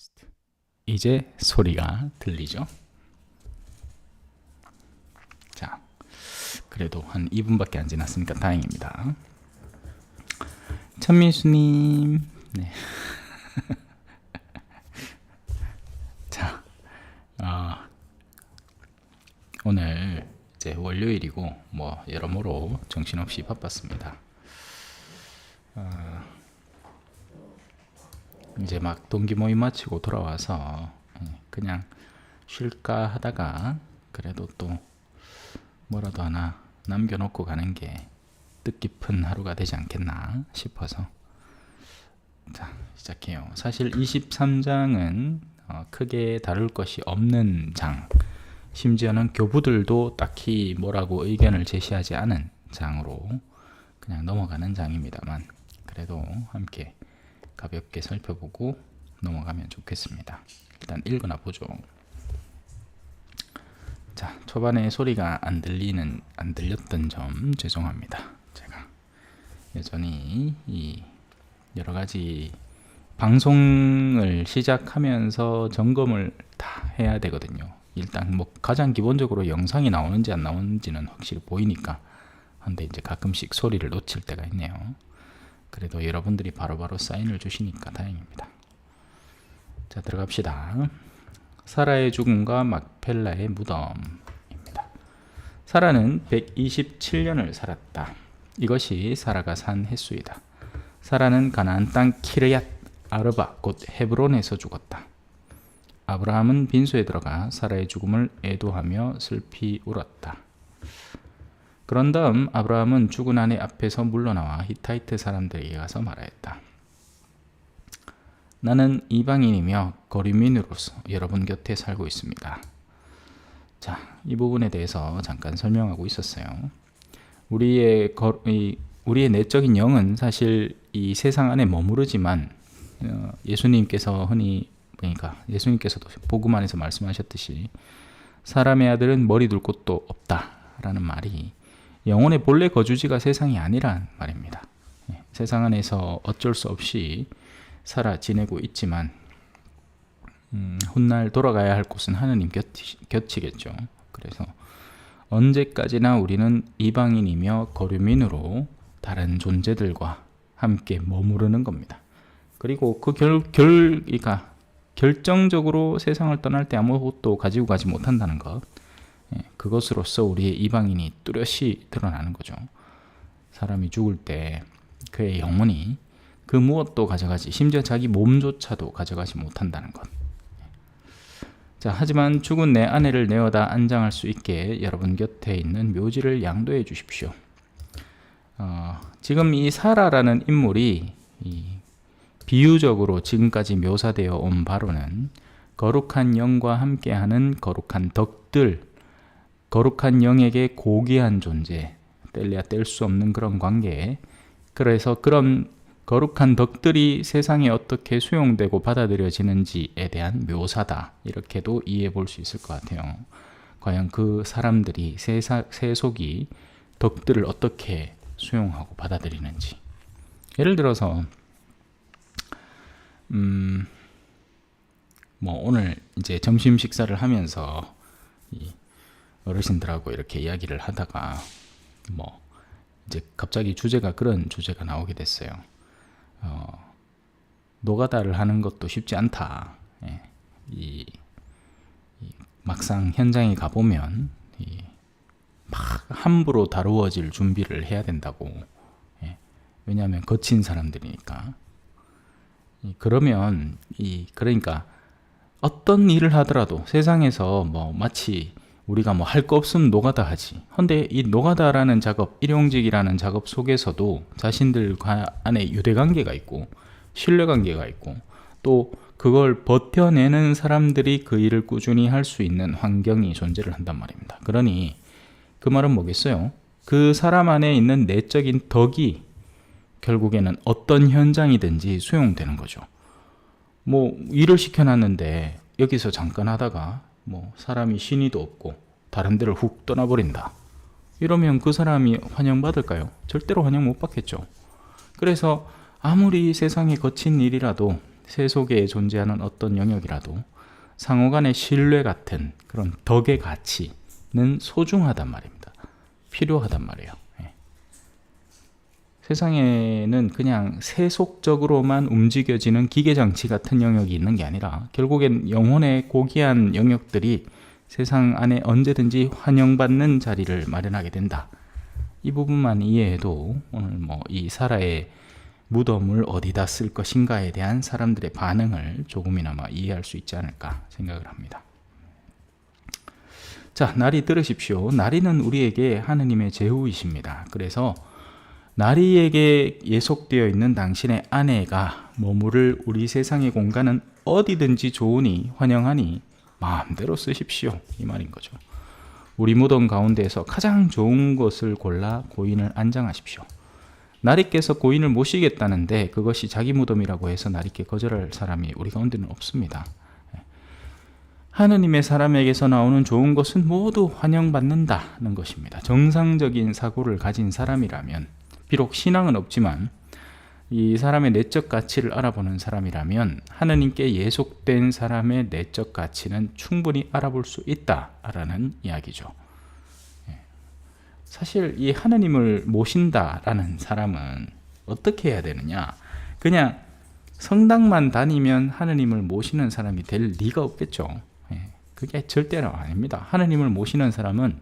테스트. 이제 소리가 들리죠? 자, 그래도 한 2분밖에 안 지났으니까 다행입니다. 천미수님, 네. 자, 오늘 이제 월요일이고 뭐 여러모로 정신없이 바빴습니다. 이제 막 동기 모임 마치고 돌아와서 그냥 쉴까 하다가 그래도 또 뭐라도 하나 남겨놓고 가는 게 뜻깊은 하루가 되지 않겠나 싶어서 자 시작해요. 사실 23장은 크게 다룰 것이 없는 장, 심지어는 교부들도 딱히 뭐라고 의견을 제시하지 않은 장으로 그냥 넘어가는 장입니다만 그래도 함께 가볍게 살펴보고 넘어가면 좋겠습니다. 일단 읽어나 보죠. 자, 초반에 소리가 안 들렸던 점 죄송합니다. 제가 여전히 이 여러 가지 방송을 시작하면서 점검을 다 해야 되거든요. 일단 뭐 가장 기본적으로 영상이 나오는지 안 나오는지는 확실히 보이니까. 근데 이제 가끔씩 소리를 놓칠 때가 있네요. 그래도 여러분들이 바로바로 사인을 주시니까 다행입니다. 자, 들어갑시다. 사라의 죽음과 막펠라의 무덤입니다. 사라는 127년을 살았다. 이것이 사라가 산 횟수이다. 사라는 가나안 땅 키르얏 아르바 곧 헤브론에서 죽었다. 아브라함은 빈소에 들어가 사라의 죽음을 애도하며 슬피 울었다. 그런 다음 아브라함은 죽은 아내 앞에서 물러나와 히타이트 사람들에게 가서 말하였다. 나는 이방인이며 거류민으로서 여러분 곁에 살고 있습니다. 자, 이 부분에 대해서 잠깐 설명하고 있었어요. 우리의 내적인 영은 사실 이 세상 안에 머무르지만 예수님께서 흔히 그러니까 예수님께서도 복음 안에서 말씀하셨듯이 사람의 아들은 머리 둘 곳도 없다라는 말이 영혼의 본래 거주지가 세상이 아니란 말입니다. 세상 안에서 어쩔 수 없이 살아 지내고 있지만 훗날 돌아가야 할 곳은 하느님 곁이겠죠. 그래서 언제까지나 우리는 이방인이며 거류민으로 다른 존재들과 함께 머무르는 겁니다. 그리고 그 그러니까 결정적으로 세상을 떠날 때 아무것도 가지고 가지 못한다는 것, 그것으로서 우리의 이방인이 뚜렷이 드러나는 거죠. 사람이 죽을 때 그의 영혼이 그 무엇도 가져가지, 심지어 자기 몸조차도 가져가지 못한다는 것. 자, 하지만 죽은 내 아내를 내어다 안장할 수 있게 여러분 곁에 있는 묘지를 양도해 주십시오. 지금 이 사라라는 인물이 비유적으로 지금까지 묘사되어 온 바로는 거룩한 영과 함께하는 거룩한 덕들, 거룩한 영에게 고귀한 존재, 뗄래야 뗄 수 없는 그런 관계, 그래서 그런 거룩한 덕들이 세상에 어떻게 수용되고 받아들여지는지에 대한 묘사다. 이렇게도 이해해 볼 수 있을 것 같아요. 과연 그 사람들이 세속이 덕들을 어떻게 수용하고 받아들이는지. 예를 들어서 뭐 오늘 이제 점심 식사를 하면서 이 어르신들하고 이렇게 이야기를 하다가 뭐 이제 갑자기 그런 주제가 나오게 됐어요. 노가다를 하는 것도 쉽지 않다. 막상 현장에 가보면 막 함부로 다루어질 준비를 해야 된다고. 왜냐하면 거친 사람들이니까. 그러면 그러니까 어떤 일을 하더라도 세상에서 뭐 마치 우리가 뭐 할 거 없으면 노가다 하지. 근데 이 노가다라는 작업, 일용직이라는 작업 속에서도 자신들 안에 유대관계가 있고 신뢰관계가 있고 또 그걸 버텨내는 사람들이 그 일을 꾸준히 할 수 있는 환경이 존재를 한단 말입니다. 그러니 그 말은 뭐겠어요? 그 사람 안에 있는 내적인 덕이 결국에는 어떤 현장이든지 수용되는 거죠. 뭐 일을 시켜놨는데 여기서 잠깐 하다가 뭐 사람이 신의도 없고 다른 데를 훅 떠나버린다. 이러면 그 사람이 환영받을까요? 절대로 환영 못 받겠죠. 그래서 아무리 세상에 거친 일이라도 세속에 존재하는 어떤 영역이라도 상호 간의 신뢰 같은 그런 덕의 가치는 소중하단 말입니다. 필요하단 말이에요. 예. 세상에는 그냥 세속적으로만 움직여지는 기계장치 같은 영역이 있는 게 아니라 결국엔 영혼의 고귀한 영역들이 세상 안에 언제든지 환영받는 자리를 마련하게 된다. 이 부분만 이해해도 오늘 이 사라의 무덤을 어디다 쓸 것인가에 대한 사람들의 반응을 조금이나마 이해할 수 있지 않을까 생각을 합니다. 자, 나리 들으십시오. 나리는 우리에게 하느님의 제후이십니다. 그래서 나리에게 예속되어 있는 당신의 아내가 머무를 우리 세상의 공간은 어디든지 좋으니 환영하니 마음대로 쓰십시오. 이 말인 거죠. 우리 무덤 가운데에서 가장 좋은 것을 골라 고인을 안장하십시오. 나리께서 고인을 모시겠다는데 그것이 자기 무덤이라고 해서 나리께 거절할 사람이 우리 가운데는 없습니다. 하느님의 사람에게서 나오는 좋은 것은 모두 환영받는다는 것입니다. 정상적인 사고를 가진 사람이라면, 비록 신앙은 없지만 이 사람의 내적 가치를 알아보는 사람이라면 하느님께 예속된 사람의 내적 가치는 충분히 알아볼 수 있다라는 이야기죠. 사실 이 하느님을 모신다라는 사람은 어떻게 해야 되느냐? 그냥 성당만 다니면 하느님을 모시는 사람이 될 리가 없겠죠. 그게 절대로 아닙니다. 하느님을 모시는 사람은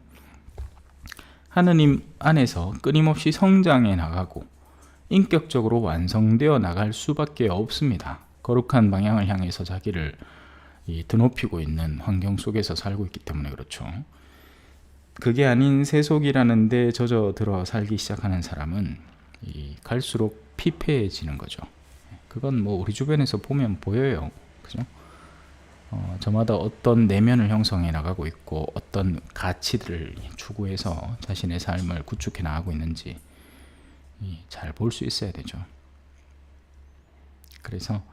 하느님 안에서 끊임없이 성장해 나가고 인격적으로 완성되어 나갈 수밖에 없습니다. 거룩한 방향을 향해서 자기를 드높이고 있는 환경 속에서 살고 있기 때문에 그렇죠. 그게 아닌 세속이라는 데 젖어들어 살기 시작하는 사람은 갈수록 피폐해지는 거죠. 그건 우리 주변에서 보면 보여요. 그죠? 저마다 어떤 내면을 형성해 나가고 있고 어떤 가치들을 추구해서 자신의 삶을 구축해 나가고 있는지 잘 볼 수 있어야 되죠. 그래서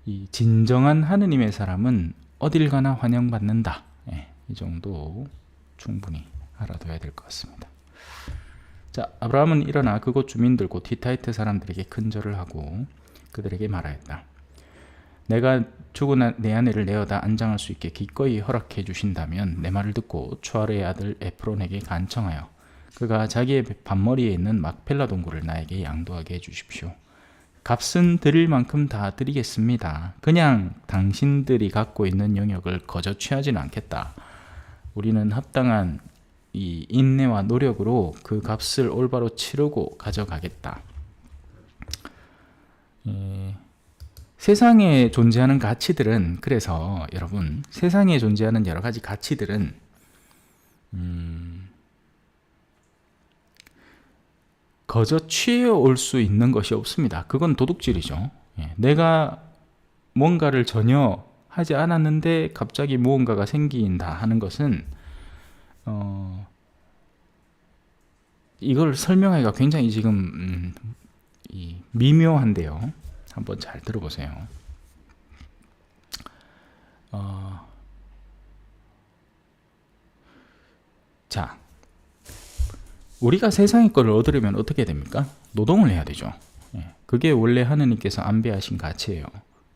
이 진정한 하느님의 사람은 어딜 가나 환영받는다. 이 정도 충분히 알아둬야 될 것 같습니다. 자, 아브라함은 일어나 그곳 주민들 곧 히타이트 사람들에게 큰절을 하고 그들에게 말하였다. 내가 죽은 내 아내를 내어다 안장할 수 있게 기꺼이 허락해 주신다면 내 말을 듣고 추아르의 아들 에프론에게 간청하여 그가 자기의 밭머리에 있는 막펠라 동굴을 나에게 양도하게 해주십시오. 값은 드릴 만큼 다 드리겠습니다. 그냥 당신들이 갖고 있는 영역을 거저 취하지는 않겠다. 우리는 합당한 이 인내와 노력으로 그 값을 올바로 치르고 가져가겠다. 세상에 존재하는 가치들은, 그래서 여러분, 세상에 존재하는 여러 가지 가치들은 거저 취해올 수 있는 것이 없습니다. 그건 도둑질이죠. 내가 뭔가를 전혀 하지 않았는데 갑자기 무언가가 생긴다 하는 것은 이걸 설명하기가 굉장히 지금 미묘한데요. 한번 잘 들어보세요. 자, 우리가 세상의 것을 얻으려면 어떻게 됩니까? 노동을 해야 되죠. 그게 원래 하느님께서 안배하신 가치예요.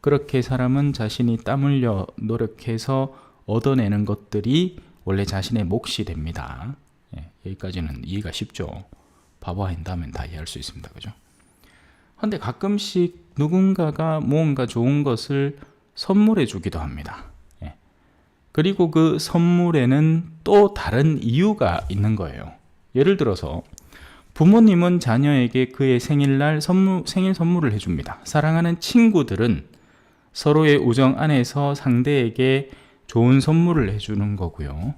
그렇게 사람은 자신이 땀 흘려 노력해서 얻어내는 것들이 원래 자신의 몫이 됩니다. 여기까지는 이해가 쉽죠. 바바인다면 다 이해할 수 있습니다. 그죠? 그런데 가끔씩 누군가가 무언가 좋은 것을 선물해 주기도 합니다. 그리고 그 선물에는 또 다른 이유가 있는 거예요. 예를 들어서 부모님은 자녀에게 그의 생일날 생일 선물을 해줍니다. 사랑하는 친구들은 서로의 우정 안에서 상대에게 좋은 선물을 해주는 거고요.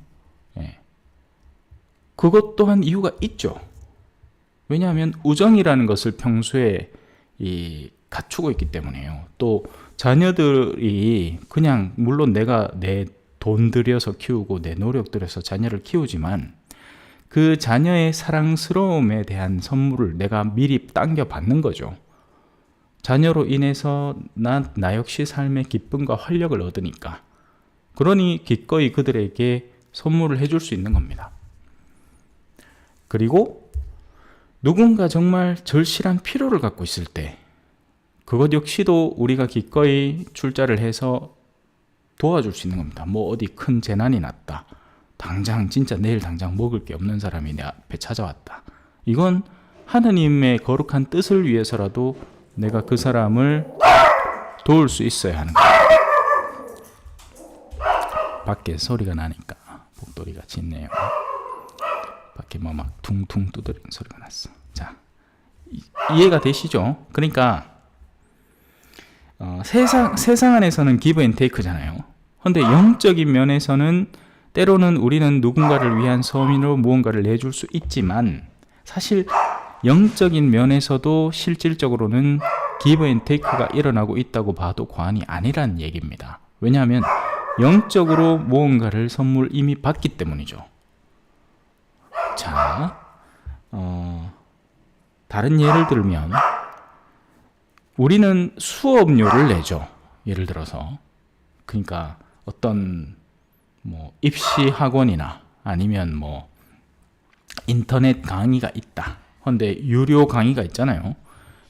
그것 또한 이유가 있죠. 왜냐하면 우정이라는 것을 평소에 갖추고 있기 때문에요. 또 자녀들이 그냥 물론 내가 내 돈 들여서 키우고 내 노력 들여서 자녀를 키우지만 그 자녀의 사랑스러움에 대한 선물을 내가 미리 당겨 받는 거죠. 자녀로 인해서 나 역시 삶의 기쁨과 활력을 얻으니까. 그러니 기꺼이 그들에게 선물을 해줄 수 있는 겁니다. 그리고 누군가 정말 절실한 필요를 갖고 있을 때 그것 역시도 우리가 기꺼이 출자를 해서 도와줄 수 있는 겁니다. 뭐 어디 큰 재난이 났다. 당장 진짜 내일 당장 먹을 게 없는 사람이 내 앞에 찾아왔다. 이건 하느님의 거룩한 뜻을 위해서라도 내가 그 사람을 도울 수 있어야 하는 거예요. 밖에 소리가 나니까 복돌이가 짖네요. 밖에 뭐 막 퉁퉁 두드리는 소리가 났어. 자, 이해가 되시죠? 그러니까 세상 안에서는 기브 앤 테이크잖아요. 근데 영적인 면에서는 때로는 우리는 누군가를 위한 서민으로 무언가를 내줄 수 있지만 사실 영적인 면에서도 실질적으로는 기브 앤 테이크가 일어나고 있다고 봐도 과언이 아니란 얘기입니다. 왜냐하면 영적으로 무언가를 선물 이미 받기 때문이죠. 자, 다른 예를 들면 우리는 수업료를 내죠. 예를 들어서 그러니까 어떤 뭐 입시 학원이나 아니면 뭐 인터넷 강의가 있다. 근데 유료 강의가 있잖아요.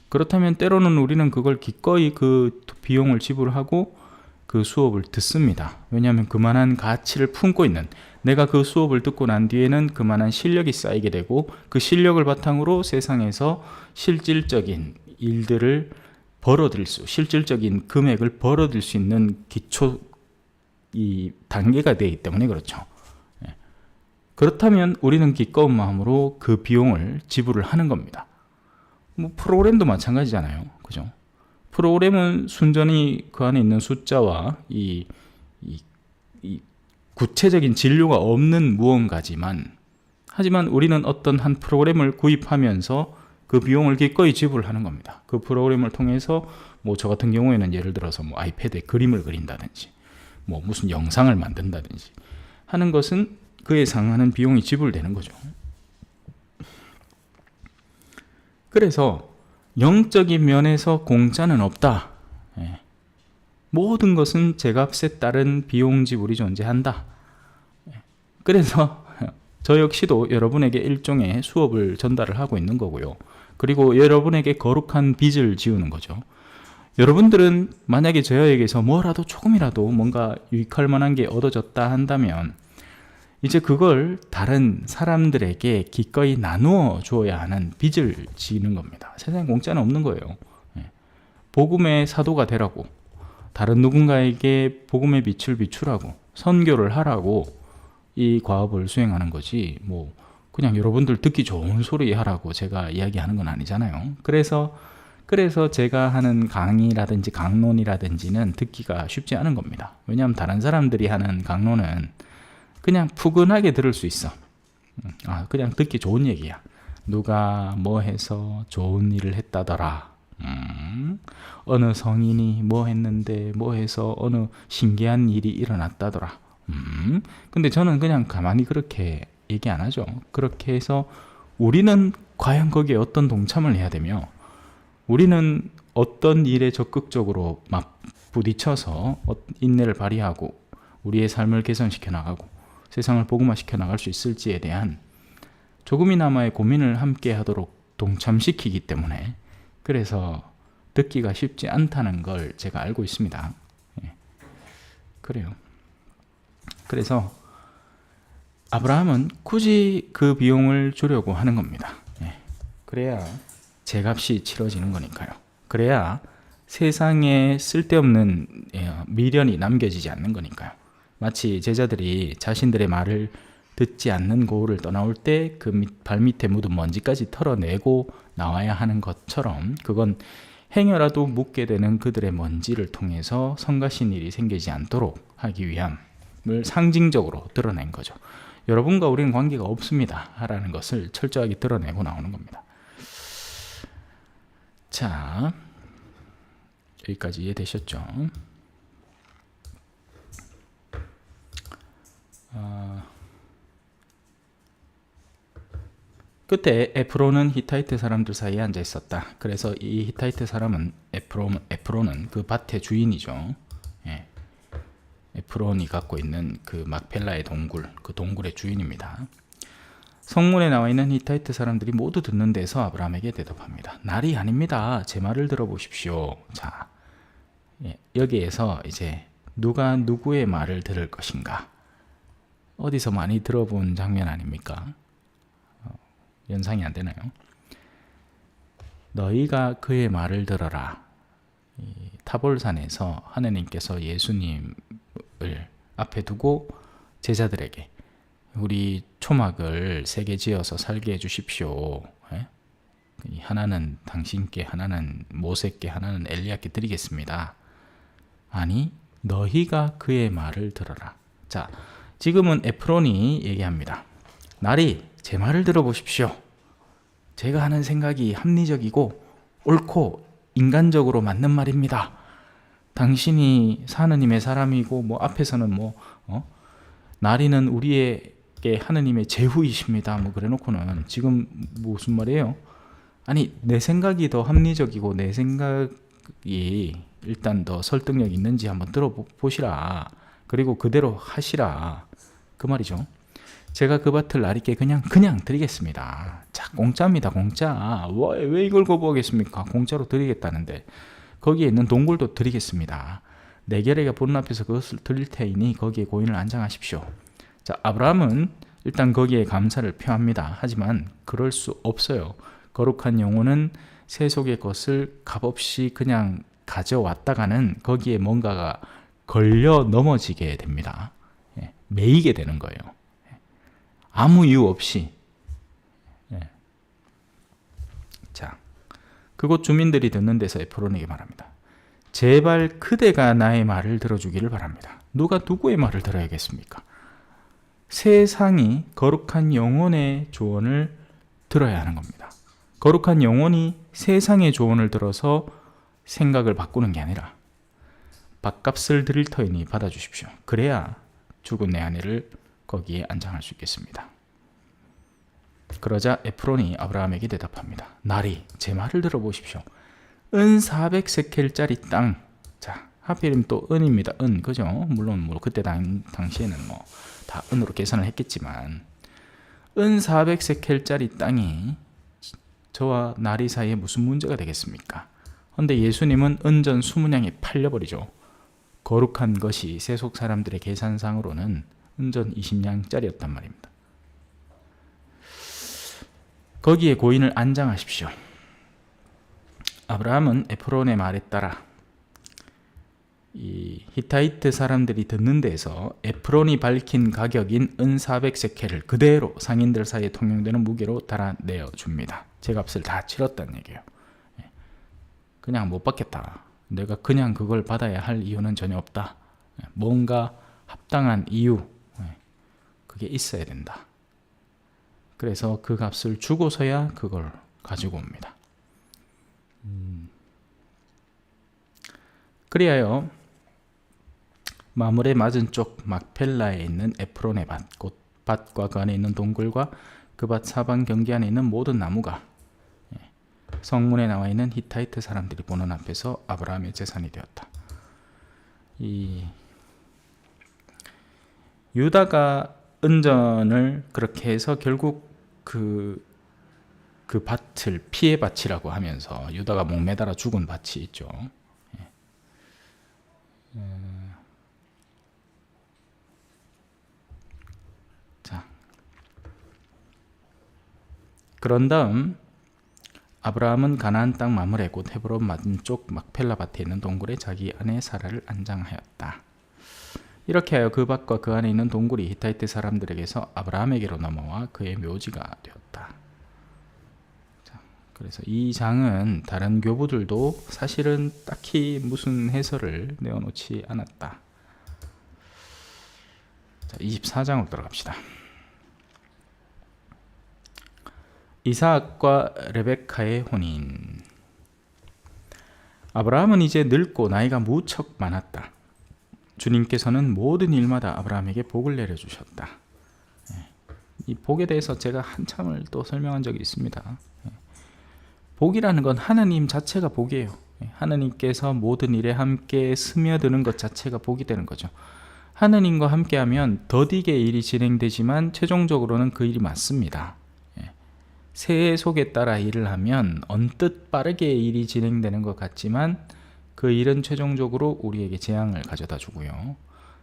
그렇다면 때로는 우리는 그걸 기꺼이 그 비용을 지불하고 그 수업을 듣습니다. 왜냐하면 그만한 가치를 품고 있는, 내가 그 수업을 듣고 난 뒤에는 그만한 실력이 쌓이게 되고 그 실력을 바탕으로 세상에서 실질적인 일들을 실질적인 금액을 벌어들일 수 있는 기초 이 단계가 되기 때문에 그렇죠. 그렇다면 우리는 기꺼운 마음으로 그 비용을 지불을 하는 겁니다. 뭐 프로그램도 마찬가지잖아요. 그죠? 프로그램은 순전히 그 안에 있는 숫자와 이 구체적인 진료가 없는 무언가지만, 하지만 우리는 어떤 한 프로그램을 구입하면서 그 비용을 기꺼이 지불하는 겁니다. 그 프로그램을 통해서 뭐 저 같은 경우에는 예를 들어서 뭐 아이패드에 그림을 그린다든지 뭐 무슨 영상을 만든다든지 하는 것은 그에 상하는 비용이 지불되는 거죠. 그래서 영적인 면에서 공짜는 없다. 모든 것은 제값에 따른 비용 지불이 존재한다. 그래서 저 역시도 여러분에게 일종의 수업을 전달을 하고 있는 거고요. 그리고 여러분에게 거룩한 빚을 지우는 거죠. 여러분들은 만약에 저에게서 뭐라도 조금이라도 뭔가 유익할 만한 게 얻어졌다 한다면 이제 그걸 다른 사람들에게 기꺼이 나누어 주어야 하는 빚을 지는 겁니다. 세상에 공짜는 없는 거예요. 복음의 사도가 되라고, 다른 누군가에게 복음의 빛을 비추라고, 선교를 하라고 이 과업을 수행하는 거지 뭐 그냥 여러분들 듣기 좋은 소리 하라고 제가 이야기하는 건 아니잖아요. 그래서 제가 하는 강의라든지 강론이라든지는 듣기가 쉽지 않은 겁니다. 왜냐하면 다른 사람들이 하는 강론은 그냥 푸근하게 들을 수 있어. 그냥 듣기 좋은 얘기야. 누가 뭐 해서 좋은 일을 했다더라. 어느 성인이 뭐 했는데 뭐 해서 어느 신기한 일이 일어났다더라. 근데 저는 그냥 가만히 그렇게 얘기 안 하죠. 그렇게 해서 우리는 과연 거기에 어떤 동참을 해야 되며, 우리는 어떤 일에 적극적으로 막 부딪혀서 인내를 발휘하고 우리의 삶을 개선시켜 나가고 세상을 복음화시켜 나갈 수 있을지에 대한 조금이나마의 고민을 함께 하도록 동참시키기 때문에, 그래서 듣기가 쉽지 않다는 걸 제가 알고 있습니다. 그래요. 그래서 아브라함은 굳이 그 비용을 주려고 하는 겁니다. 그래야 제값이 치러지는 거니까요. 그래야 세상에 쓸데없는 미련이 남겨지지 않는 거니까요. 마치 제자들이 자신들의 말을 듣지 않는 고을을 떠나올 때 그 발밑에 묻은 먼지까지 털어내고 나와야 하는 것처럼, 그건 행여라도 묻게 되는 그들의 먼지를 통해서 성가신 일이 생기지 않도록 하기 위함을 상징적으로 드러낸 거죠. 여러분과 우리는 관계가 없습니다 라는 것을 철저하게 드러내고 나오는 겁니다. 자, 여기까지 이해되셨죠? 그때 에프론은 히타이트 사람들 사이에 앉아 있었다. 그래서 이 히타이트 사람은 에프론은 그 밭의 주인이죠. 에프론이 갖고 있는 그 막펠라의 동굴, 그 동굴의 주인입니다. 성문에 나와 있는 히타이트 사람들이 모두 듣는 데서 아브라함에게 대답합니다. 날이 아닙니다. 제 말을 들어보십시오. 자, 여기에서 이제 누가 누구의 말을 들을 것인가? 어디서 많이 들어본 장면 아닙니까? 연상이 안 되나요? 너희가 그의 말을 들어라. 타볼산에서 하느님께서 예수님을 앞에 두고 제자들에게 우리 초막을 3개 지어서 살게 해주십시오. 하나는 당신께, 하나는 모세께, 하나는 엘리야께 드리겠습니다. 아니, 너희가 그의 말을 들어라. 자, 지금은 에프론이 얘기합니다. 날이 제 말을 들어보십시오. 제가 하는 생각이 합리적이고 옳고 인간적으로 맞는 말입니다. 당신이 하느님의 사람이고 뭐 앞에서는 나리는 우리에게 하느님의 제후이십니다. 뭐 그래놓고는 지금 무슨 말이에요? 아니, 내 생각이 더 합리적이고 내 생각이 일단 더 설득력 있는지 한번 들어보시라. 그리고 그대로 하시라. 그 말이죠. 제가 그 밭을 나리께 그냥 드리겠습니다. 자, 공짜입니다. 공짜. 왜 이걸 거부하겠습니까? 공짜로 드리겠다는데 거기에 있는 동굴도 드리겠습니다. 내 결의가 보는 앞에서 그것을 드릴 테이니 거기에 고인을 안장하십시오. 자, 아브라함은 일단 거기에 감사를 표합니다. 하지만 그럴 수 없어요. 거룩한 영혼은 세속의 것을 값없이 그냥 가져왔다가는 거기에 뭔가가 걸려 넘어지게 됩니다. 매이게 되는 거예요. 아무 이유 없이. 자, 그곳 주민들이 듣는 데서 에프론에게 말합니다. 제발 그대가 나의 말을 들어주기를 바랍니다. 누가 누구의 말을 들어야겠습니까? 세상이 거룩한 영혼의 조언을 들어야 하는 겁니다. 거룩한 영혼이 세상의 조언을 들어서 생각을 바꾸는 게 아니라 밥값을 드릴 터이니 받아주십시오. 그래야 죽은 내 아내를 거기에 안장할 수 있겠습니다. 그러자 에프론이 아브라함에게 대답합니다. 나리, 제 말을 들어보십시오. 은 400세켈짜리 땅. 자, 하필이면 또 은입니다. 은, 그죠? 물론 그때 당시에는 다 은으로 계산을 했겠지만 은 400세켈짜리 땅이 저와 나리 사이에 무슨 문제가 되겠습니까? 그런데 예수님은 은전 20냥에 팔려버리죠. 거룩한 것이 세속 사람들의 계산상으로는 은전 20냥짜리였단 말입니다. 거기에 고인을 안장하십시오. 아브라함은 에프론의 말에 따라 이 히타이트 사람들이 듣는 데에서 에프론이 밝힌 가격인 은 400세켈을 그대로 상인들 사이에 통용되는 무게로 달아내어 줍니다. 제 값을 다 치렀다는 얘기예요. 그냥 못 받겠다. 내가 그냥 그걸 받아야 할 이유는 전혀 없다. 뭔가 합당한 이유, 그게 있어야 된다. 그래서 그 값을 주고서야 그걸 가지고 옵니다. 그리하여 마물의 맞은쪽 막펠라에 있는 에프론의 밭, 곧 밭과 그 안에 있는 동굴과 그 밭 사방 경계 안에 있는 모든 나무가 성문에 나와 있는 히타이트 사람들이 보는 앞에서 아브라함의 재산이 되었다. 이 유다가 은전을 그렇게 해서 결국 그 밭을 피해 밭이라고 하면서 유다가 목매달아 죽은 밭이 있죠. 자, 그런 다음 아브라함은 가나안 땅 마므레 곧 헤브론 맞은쪽 막펠라 밭에 있는 동굴에 자기 아내 사라를 안장하였다. 이렇게 하여 그 밭과 그 안에 있는 동굴이 히타이트 사람들에게서 아브라함에게로 넘어와 그의 묘지가 되었다. 자, 그래서 이 장은 다른 교부들도 사실은 딱히 무슨 해설을 내어놓지 않았다. 자, 24장으로 들어갑시다. 이삭과 레베카의 혼인. 아브라함은 이제 늙고 나이가 무척 많았다. 주님께서는 모든 일마다 아브라함에게 복을 내려주셨다. 이 복에 대해서 제가 한참을 또 설명한 적이 있습니다. 복이라는 건 하나님 자체가 복이에요. 하나님께서 모든 일에 함께 스며드는 것 자체가 복이 되는 거죠. 하나님과 함께하면 더디게 일이 진행되지만 최종적으로는 그 일이 맞습니다. 새 속에 따라 일을 하면 언뜻 빠르게 일이 진행되는 것 같지만 그 일은 최종적으로 우리에게 재앙을 가져다 주고요.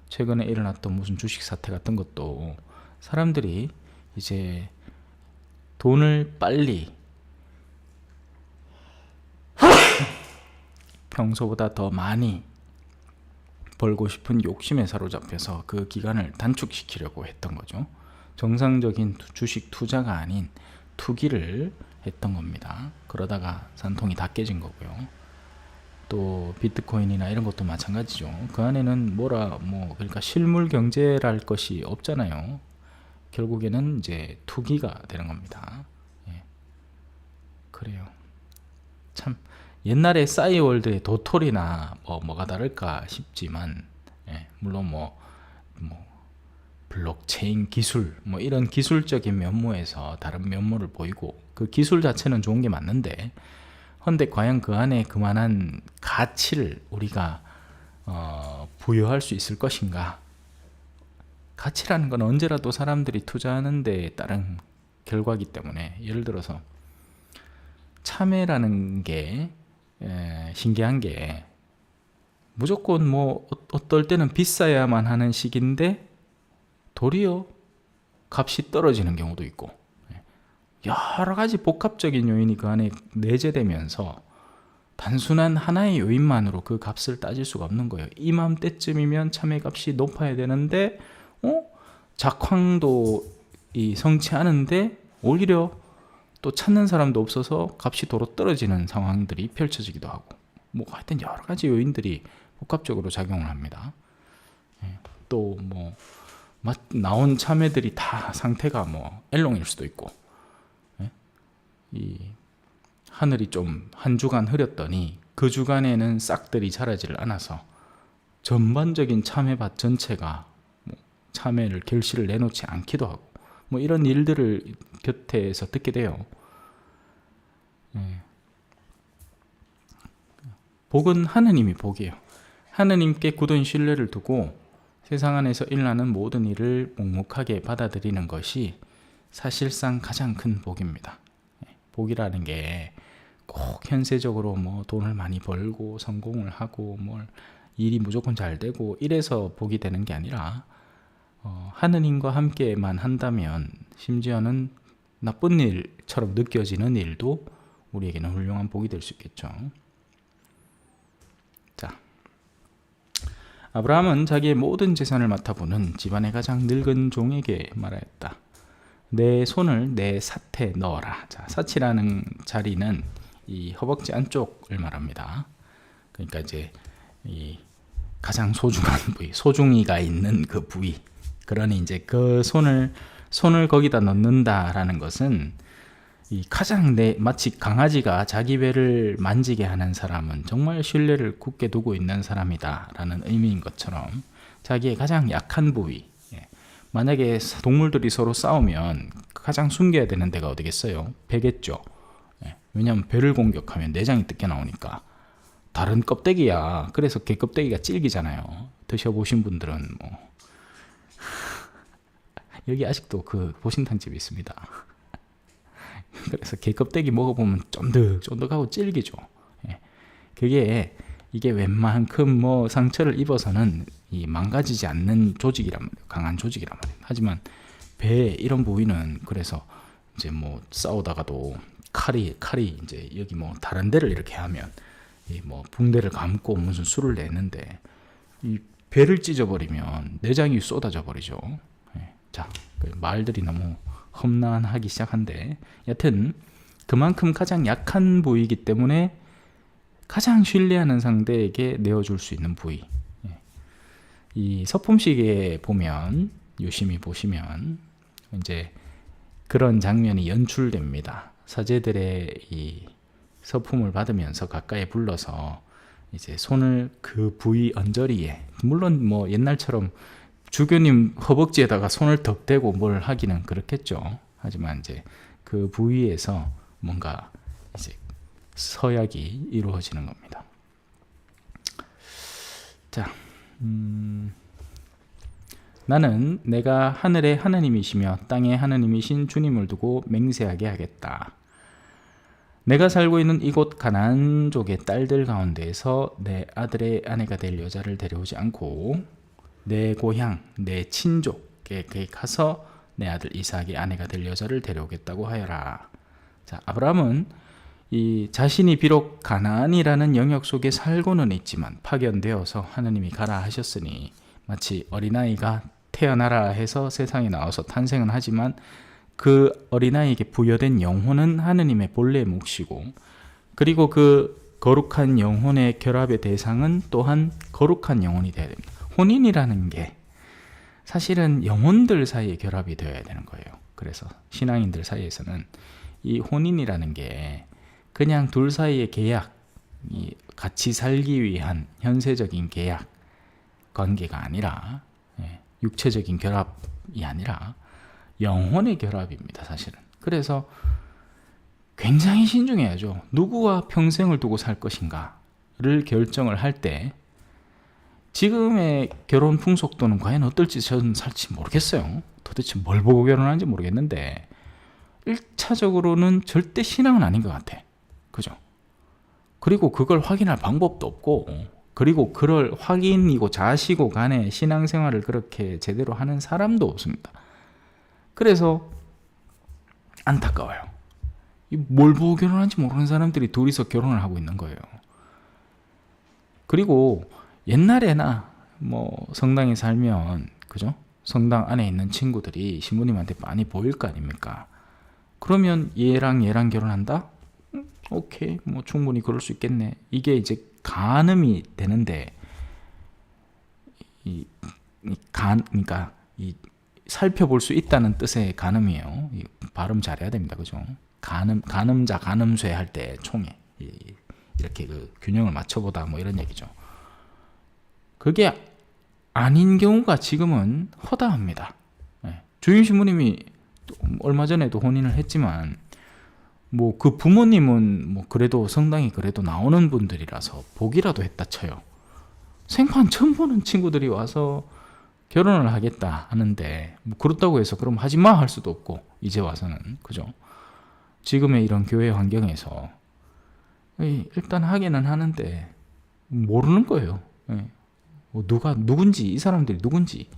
최근에 일어났던 무슨 주식 사태 같은 것도 사람들이 이제 돈을 빨리 평소보다 더 많이 벌고 싶은 욕심에 사로잡혀서 그 기간을 단축시키려고 했던 거죠. 정상적인 주식 투자가 아닌 투기를 했던 겁니다. 그러다가 산통이 다 깨진 거고요. 또 비트코인이나 이런 것도 마찬가지죠. 그 안에는 그러니까 실물 경제랄 것이 없잖아요. 결국에는 이제 투기가 되는 겁니다. 예. 그래요. 참 옛날에 싸이월드의 도토리나 뭐가 다를까 싶지만, 예, 물론 뭐 블록체인 기술 이런 기술적인 면모에서 다른 면모를 보이고 그 기술 자체는 좋은 게 맞는데, 헌데 과연 그 안에 그만한 가치를 우리가 부여할 수 있을 것인가? 가치라는 건 언제라도 사람들이 투자하는 데 따른 결과이기 때문에, 예를 들어서 참외라는 게 신기한 게 무조건 어떨 때는 비싸야만 하는 시기인데 도리어 값이 떨어지는 경우도 있고, 여러 가지 복합적인 요인이 그 안에 내재되면서 단순한 하나의 요인만으로 그 값을 따질 수가 없는 거예요. 이맘때쯤이면 참외 값이 높아야 되는데 작황도 성취하는데 오히려 또 찾는 사람도 없어서 값이 도로 떨어지는 상황들이 펼쳐지기도 하고, 하여튼 여러 가지 요인들이 복합적으로 작용을 합니다. 또 나온 참외들이 다 상태가 엘롱일 수도 있고, 이 하늘이 좀 한 주간 흐렸더니 그 주간에는 싹들이 자라지를 않아서 전반적인 참외밭 전체가 참외를 결실을 내놓지 않기도 하고, 이런 일들을 곁에서 듣게 돼요. 복은 하느님이 복이에요. 하느님께 굳은 신뢰를 두고 세상 안에서 일어나는 모든 일을 묵묵하게 받아들이는 것이 사실상 가장 큰 복입니다. 복이라는 게 꼭 현세적으로 돈을 많이 벌고 성공을 하고 일이 무조건 잘 되고 이래서 복이 되는 게 아니라, 하느님과 함께만 한다면 심지어는 나쁜 일처럼 느껴지는 일도 우리에게는 훌륭한 복이 될 수 있겠죠. 자, 아브라함은 자기의 모든 재산을 맡아보는 집안의 가장 늙은 종에게 말하였다. 내 손을 내 삿에 넣어라. 자, 삿이라는 자리는 이 허벅지 안쪽을 말합니다. 그러니까 이제 이 가장 소중한 부위, 소중이가 있는 그 부위. 그러니 이제 그 손을 거기다 넣는다라는 것은 가장 마치 강아지가 자기 배를 만지게 하는 사람은 정말 신뢰를 굳게 두고 있는 사람이다라는 의미인 것처럼 자기의 가장 약한 부위, 만약에 동물들이 서로 싸우면 가장 숨겨야 되는 데가 어디겠어요? 배겠죠. 왜냐하면 배를 공격하면 내장이 뜯겨 나오니까. 다른 껍데기야. 그래서 개 껍데기가 질기잖아요. 드셔보신 분들은 여기 아직도 그 보신탕집이 있습니다. 그래서 개 껍데기 먹어보면 쫀득쫀득하고 질기죠. 이게 웬만큼 상처를 입어서는 망가지지 않는 조직이란 말이에요. 강한 조직이란 말이에요. 하지만 배 이런 부위는 그래서 이제 싸우다가도 칼이 이제 여기 다른 데를 이렇게 하면 붕대를 감고 무슨 수를 내는데 이 배를 찢어버리면 내장이 쏟아져 버리죠. 자, 말들이 너무 험난하기 시작한데, 여튼 그만큼 가장 약한 부위이기 때문에 가장 신뢰하는 상대에게 내어줄 수 있는 부위. 이 서품식에 보면, 유심히 보시면 이제 그런 장면이 연출됩니다. 사제들의 이 서품을 받으면서 가까이 불러서 이제 손을 그 부위 언저리에, 물론 옛날처럼 주교님 허벅지에다가 손을 덕 대고 뭘 하기는 그렇겠죠. 하지만 이제 그 부위에서 뭔가 이제 서약이 이루어지는 겁니다. 자, 나는 내가 하늘의 하느님이시며 땅의 하느님이신 주님을 두고 맹세하게 하겠다. 내가 살고 있는 이곳 가나안족의 딸들 가운데에서 내 아들의 아내가 될 여자를 데려오지 않고 내 고향, 내 친족에 가서 내 아들 이삭의 아내가 될 여자를 데려오겠다고 하여라. 자, 아브라함은 이 자신이 비록 가나안이라는 영역 속에 살고는 있지만 파견되어서 하느님이 가라 하셨으니 마치 어린아이가 태어나라 해서 세상에 나와서 탄생은 하지만 그 어린아이에게 부여된 영혼은 하느님의 본래 몫이고, 그리고 그 거룩한 영혼의 결합의 대상은 또한 거룩한 영혼이 되어야 됩니다. 혼인이라는 게 사실은 영혼들 사이에 결합이 되어야 되는 거예요. 그래서 신앙인들 사이에서는 이 혼인이라는 게 그냥 둘 사이의 계약, 같이 살기 위한 현세적인 계약 관계가 아니라, 육체적인 결합이 아니라 영혼의 결합입니다, 사실은. 그래서 굉장히 신중해야죠. 누구와 평생을 두고 살 것인가를 결정을 할 때 지금의 결혼 풍속도는 과연 어떨지 저는 살지 모르겠어요. 도대체 뭘 보고 결혼하는지 모르겠는데 1차적으로는 절대 신앙은 아닌 것 같아. 그죠? 그리고 그걸 확인할 방법도 없고, 그리고 그럴 확인이고 자시고 간에 신앙생활을 그렇게 제대로 하는 사람도 없습니다. 그래서 안타까워요. 뭘 보고 결혼하는지 모르는 사람들이 둘이서 결혼을 하고 있는 거예요. 그리고 옛날에나 뭐 성당에 살면, 그죠? 성당 안에 있는 친구들이 신부님한테 많이 보일 거 아닙니까? 그러면 얘랑 결혼한다? 오케이, 뭐 충분히 그럴 수 있겠네. 이게 이제 간음이 되는데, 그러니까 살펴볼 수 있다는 뜻의 간음이에요. 발음 잘해야 됩니다, 그죠? 간음자, 간음쇠 할 때 총에 이렇게 그 균형을 맞춰보다 뭐 이런 얘기죠. 그게 아닌 경우가 지금은 허다합니다. 주임 신부님이 얼마 전에도 혼인을 했지만 뭐 그 부모님은 뭐 그래도 성당이 그래도 나오는 분들이라서 보기라도 했다 쳐요. 생판 처음 보는 친구들이 와서 결혼을 하겠다 하는데 뭐 그렇다고 해서 그럼 하지 마 할 수도 없고, 이제 와서는, 그죠? 지금의 이런 교회 환경에서 일단 하기는 하는데 모르는 거예요. 누군지, 이 사람들이 누군지,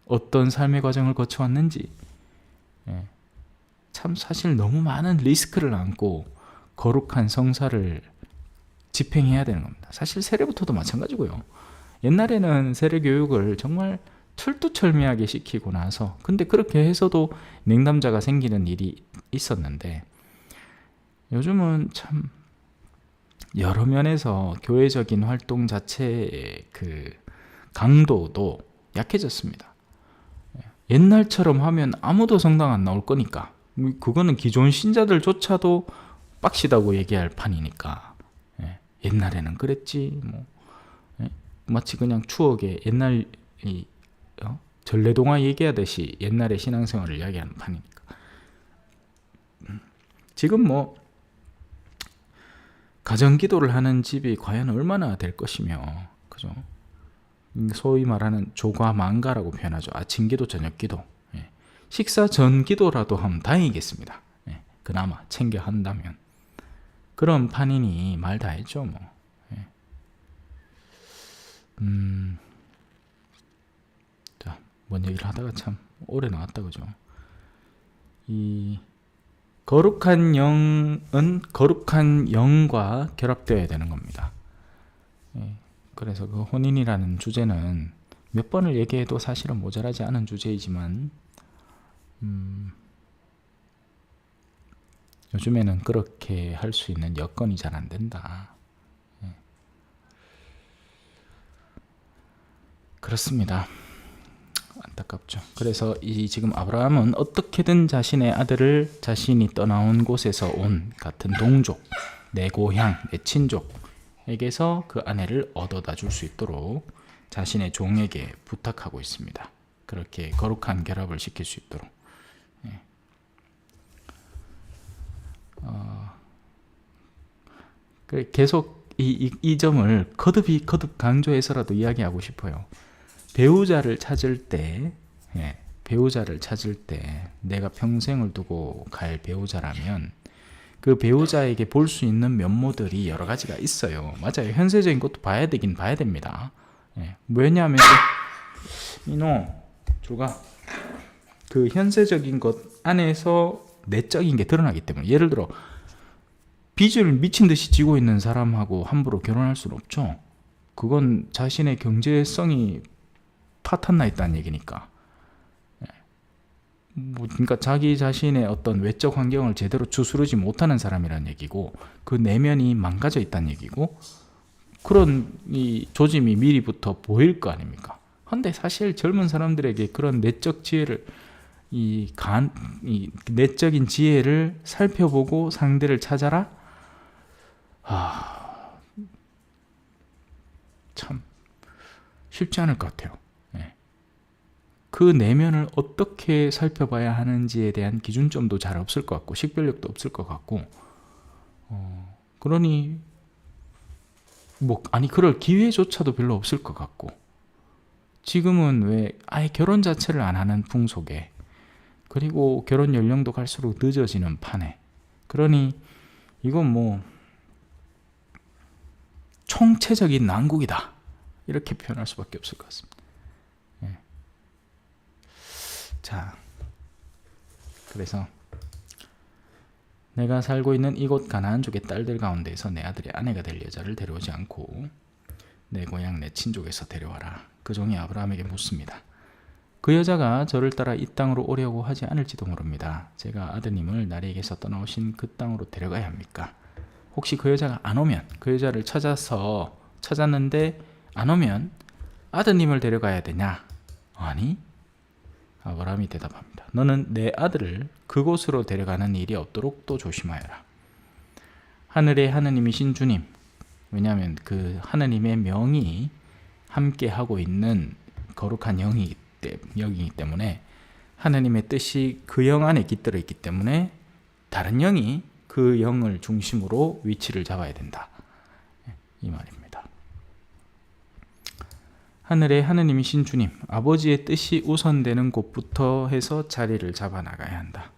어떤 삶의 과정을 거쳐왔는지, 참 사실 너무 많은 리스크를 안고 거룩한 성사를 집행해야 되는 겁니다. 사실 세례부터도 마찬가지고요. 옛날에는 세례 교육을 정말 철두철미하게 시키고 나서, 근데 그렇게 해서도 맹담자가 생기는 일이 있었는데, 요즘은 참 여러 면에서 교회적인 활동 자체의 그 강도도 약해졌습니다. 옛날처럼 하면 아무도 성당 안 나올 거니까, 그거는 기존 신자들조차도 빡시다고 얘기할 판이니까, 옛날에는 그랬지 뭐, 마치 그냥 추억의 옛날 전래동화 얘기하듯이 옛날의 신앙생활을 이야기하는 판이니까. 지금 뭐 가정기도를 하는 집이 과연 얼마나 될 것이며, 그죠? 소위 말하는 조과만가라고 표현하죠. 아침기도, 저녁기도. 식사 전 기도라도 하면 다행이겠습니다. 그나마 챙겨 한다면. 그런 판이니 말 다 했죠, 뭐. 자, 뭔 얘기를 하다가 참 오래 나왔다, 그죠? 이 거룩한 영은 거룩한 영과 결합되어야 되는 겁니다. 그래서 그 혼인이라는 주제는 몇 번을 얘기해도 사실은 모자라지 않은 주제이지만, 요즘에는 그렇게 할 수 있는 여건이 잘 안 된다. 그렇습니다. 안타깝죠. 그래서 이 지금 아브라함은 어떻게든 자신의 아들을 자신이 떠나온 곳에서 온 같은 동족, 내 고향, 내 친족에게서 그 아내를 얻어다 줄 수 있도록 자신의 종에게 부탁하고 있습니다. 그렇게 거룩한 결합을 시킬 수 있도록. 계속 이 점을 거듭 강조해서라도 이야기하고 싶어요. 배우자를 찾을 때, 배우자를 찾을 때 내가 평생을 두고 갈 배우자라면 그 배우자에게 볼 수 있는 면모들이 여러 가지가 있어요. 맞아요. 현세적인 것도 봐야 되긴 봐야 됩니다. 왜냐하면 이놈 조가 그 현세적인 것 안에서 내적인 게 드러나기 때문에, 예를 들어 빚을 미친 듯이 지고 있는 사람하고 함부로 결혼할 수는 없죠. 그건 자신의 경제성이 파탄나 있다는 얘기니까. 그러니까 자기 자신의 어떤 외적 환경을 제대로 추스르지 못하는 사람이라는 얘기고, 그 내면이 망가져 있다는 얘기고, 그런 이 조짐이 미리부터 보일 거 아닙니까? 근데 사실 젊은 사람들에게 그런 내적 지혜를, 이 내적인 지혜를 살펴보고 상대를 찾아라? 참 쉽지 않을 것 같아요. 그 내면을 어떻게 살펴봐야 하는지에 대한 기준점도 잘 없을 것 같고, 식별력도 없을 것 같고, 그러니 그럴 기회조차도 별로 없을 것 같고, 지금은 왜 아예 결혼 자체를 안 하는 풍속에, 그리고 결혼 연령도 갈수록 늦어지는 판에, 그러니 이건 뭐 총체적인 난국이다, 이렇게 표현할 수밖에 없을 것 같습니다. 자, 그래서 내가 살고 있는 이곳 가나안족의 딸들 가운데에서 내 아들이 아내가 될 여자를 데려오지 않고 내 고향 내 친족에서 데려와라. 그 종이 아브라함에게 묻습니다. 그 여자가 저를 따라 이 땅으로 오려고 하지 않을지도 모릅니다. 제가 아드님을 나리에게서 떠나오신 그 땅으로 데려가야 합니까? 혹시 그 여자가 안 오면, 그 여자를 찾았는데 안 오면 아드님을 데려가야 되냐? 아니, 아브라함이 대답합니다. 너는 내 아들을 그곳으로 데려가는 일이 없도록 또 조심하여라. 하늘의 하느님이신 주님, 왜냐하면 그 하느님의 명이 함께 하고 있는 거룩한 영이기 때문에, 하느님의 뜻이 그 영 안에 깃들어 있기 때문에 다른 영이 그 영을 중심으로 위치를 잡아야 된다, 이 말입니다. 하늘의 하느님이신 주님, 아버지의 뜻이 우선되는 곳부터 해서 자리를 잡아 나가야 한다.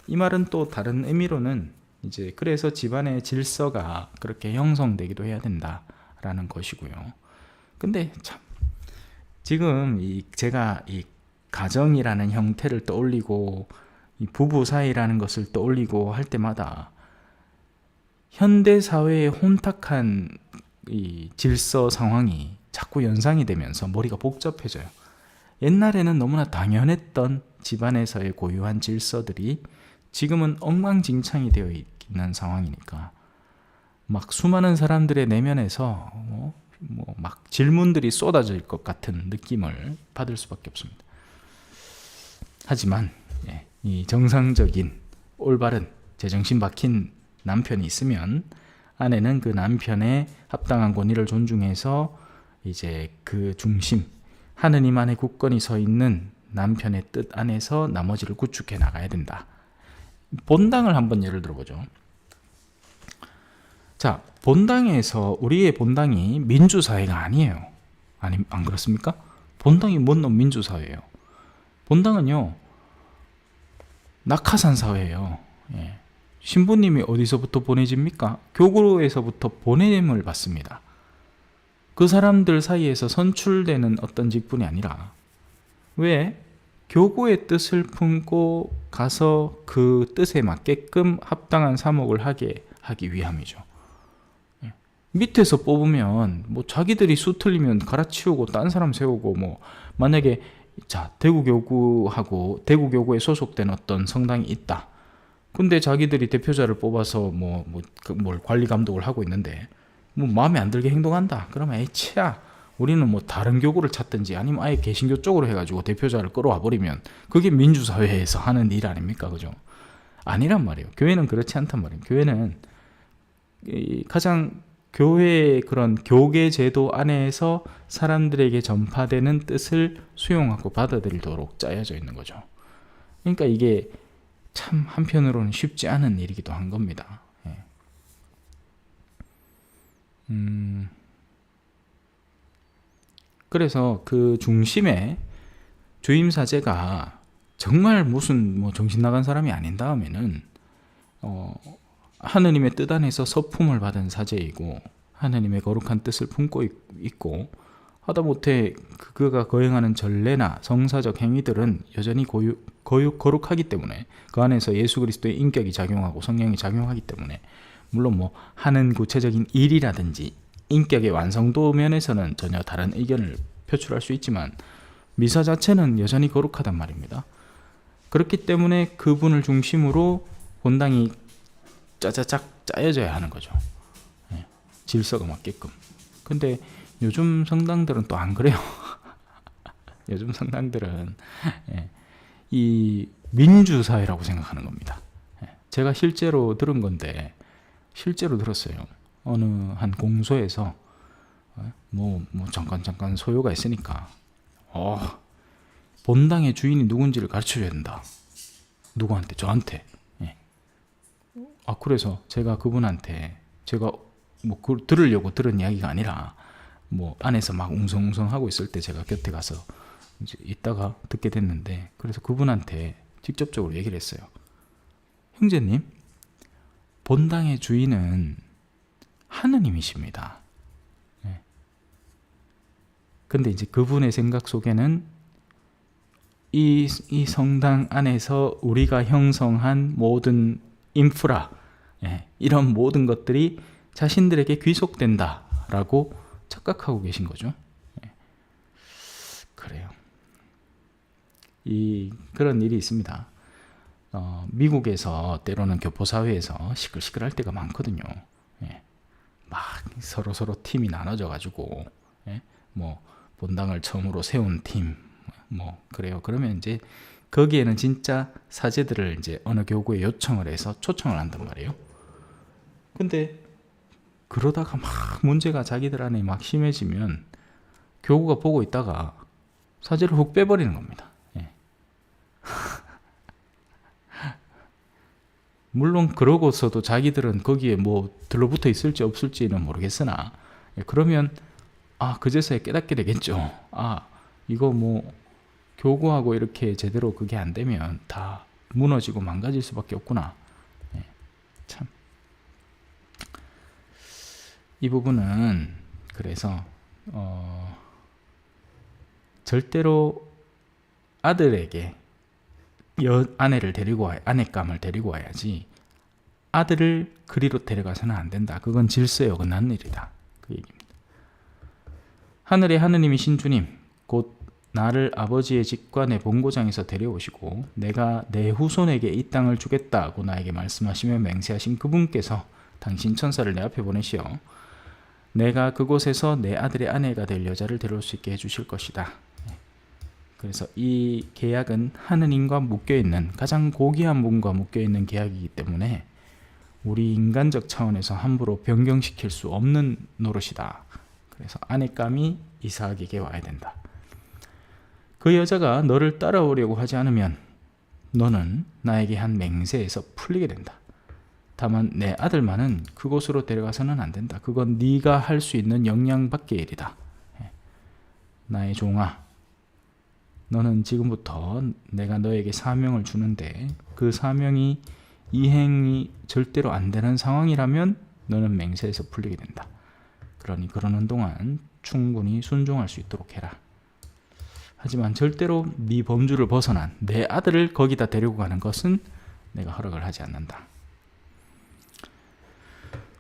이 말은 또 다른 의미로는 이제 그래서 집안의 질서가 그렇게 형성되기도 해야 된다라는 것이고요. 근데 참 지금 제가 이 가정이라는 형태를 떠올리고 이 부부 사이라는 것을 떠올리고 할 때마다 현대 사회의 혼탁한 이 질서 상황이 자꾸 연상이 되면서 머리가 복잡해져요. 옛날에는 너무나 당연했던 집안에서의 고유한 질서들이 지금은 엉망진창이 되어 있는 상황이니까, 막 수많은 사람들의 내면에서 막 질문들이 쏟아질 것 같은 느낌을 받을 수밖에 없습니다. 하지만 이 정상적인 올바른 제정신 박힌 남편이 있으면 아내는 그 남편의 합당한 권위를 존중해서 이제 그 중심, 하느님 안에 굳건히 서 있는 남편의 뜻 안에서 나머지를 구축해 나가야 된다. 본당을 한번 예를 들어보죠. 자, 본당에서 우리의 본당이 민주사회가 아니에요. 안 그렇습니까? 본당이 뭔 놈 민주사회예요. 본당은요, 낙하산 사회예요. 신부님이 어디서부터 보내집니까? 교구로에서부터 보냄을 받습니다. 그 사람들 사이에서 선출되는 어떤 직분이 아니라, 왜? 교구의 뜻을 품고 가서 그 뜻에 맞게끔 합당한 사목을 하기 위함이죠. 밑에서 뽑으면 자기들이 수틀리면 갈아치우고 딴 사람 세우고, 만약에 대구교구하고 대구교구에 소속된 어떤 성당이 있다. 근데 자기들이 대표자를 뽑아서 뭘 관리 감독을 하고 있는데 마음에 안 들게 행동한다. 그러면 에이치야, 우리는 다른 교구를 찾든지 아니면 아예 개신교 쪽으로 해가지고 대표자를 끌어와 버리면 그게 민주사회에서 하는 일 아닙니까? 그죠? 아니란 말이에요. 교회는 그렇지 않단 말이에요. 교회는 가장 교회의 그런 교계 제도 안에서 사람들에게 전파되는 뜻을 수용하고 받아들이도록 짜여져 있는 거죠. 그러니까 이게 참 한편으로는 쉽지 않은 일이기도 한 겁니다. 그래서 그 중심에 주임 사제가 정말 무슨 뭐 정신 나간 사람이 아닌 다음에는 하느님의 뜻 안에서 서품을 받은 사제이고 하느님의 거룩한 뜻을 품고 있고 하다못해 그가 거행하는 전례나 성사적 행위들은 여전히 거룩하기 때문에 그 안에서 예수 그리스도의 인격이 작용하고 성령이 작용하기 때문에 물론 뭐 하는 구체적인 일이라든지 인격의 완성도 면에서는 전혀 다른 의견을 표출할 수 있지만 미사 자체는 여전히 거룩하단 말입니다. 그렇기 때문에 그분을 중심으로 본당이 짜자작 짜여져야 하는 거죠. 질서가 맞게끔. 근데 요즘 성당들은 또 안 그래요. 요즘 성당들은 이 민주사회라고 생각하는 겁니다. 제가 실제로 들은 건데 실제로 들었어요. 어느 한 공소에서 뭐 잠깐 소요가 있으니까 본당의 주인이 누군지를 가르쳐줘야 된다. 누구한테? 저한테. 그래서 제가 그분한테 제가 뭐 들으려고 들은 이야기가 아니라 뭐 안에서 막 웅성웅성 하고 있을 때 제가 곁에 가서 이제 있다가 듣게 됐는데 그래서 그분한테 직접적으로 얘기를 했어요. 형제님, 본당의 주인은 하느님이십니다. 근데 이제 그분의 생각 속에는 이 성당 안에서 우리가 형성한 모든 인프라, 이런 모든 것들이 자신들에게 귀속된다라고 착각하고 계신 거죠. 그래요. 그런 일이 있습니다. 미국에서 때로는 교포사회에서 시끌시끌할 때가 많거든요. 막 서로 팀이 나눠져 가지고 뭐 본당을 처음으로 세운 팀 뭐 그래요. 그러면 이제 거기에는 진짜 사제들을 이제 어느 교구에 요청을 해서 초청을 한단 말이에요. 근데 그러다가 막 문제가 자기들 안에 막 심해지면 교구가 보고 있다가 사제를 훅 빼버리는 겁니다. 물론 그러고서도 자기들은 거기에 뭐 들러붙어 있을지 없을지는 모르겠으나 그러면 그제서야 깨닫게 되겠죠. 이거 뭐 교구하고 이렇게 제대로 그게 안 되면 다 무너지고 망가질 수밖에 없구나. 참. 이 부분은 그래서 절대로 아들에게 아내를 데리고 와야, 아내감을 데리고 와야지 아들을 그리로 데려가서는 안 된다. 그건 질서에 어긋난 일이다. 그 얘기입니다. 하늘의 하느님이신 주님, 곧 나를 아버지의 집과 내 본고장에서 데려오시고 내가 내 후손에게 이 땅을 주겠다고 나에게 말씀하시며 맹세하신 그분께서 당신 천사를 내 앞에 보내시어 내가 그곳에서 내 아들의 아내가 될 여자를 데려올 수 있게 해주실 것이다. 그래서 이 계약은 하느님과 묶여있는 가장 고귀한 분과 묶여있는 계약이기 때문에 우리 인간적 차원에서 함부로 변경시킬 수 없는 노릇이다. 그래서 아내감이 이삭에게 와야 된다. 그 여자가 너를 따라오려고 하지 않으면 너는 나에게 한 맹세에서 풀리게 된다. 다만 내 아들만은 그곳으로 데려가서는 안 된다. 그건 네가 할 수 있는 역량 밖의 일이다. 나의 종아, 너는 지금부터 내가 너에게 사명을 주는데 그 사명이 이행이 절대로 안 되는 상황이라면 너는 맹세에서 풀리게 된다. 그러니 그러는 동안 충분히 순종할 수 있도록 해라. 하지만 절대로 네 범주를 벗어난 내 아들을 거기다 데리고 가는 것은 내가 허락을 하지 않는다.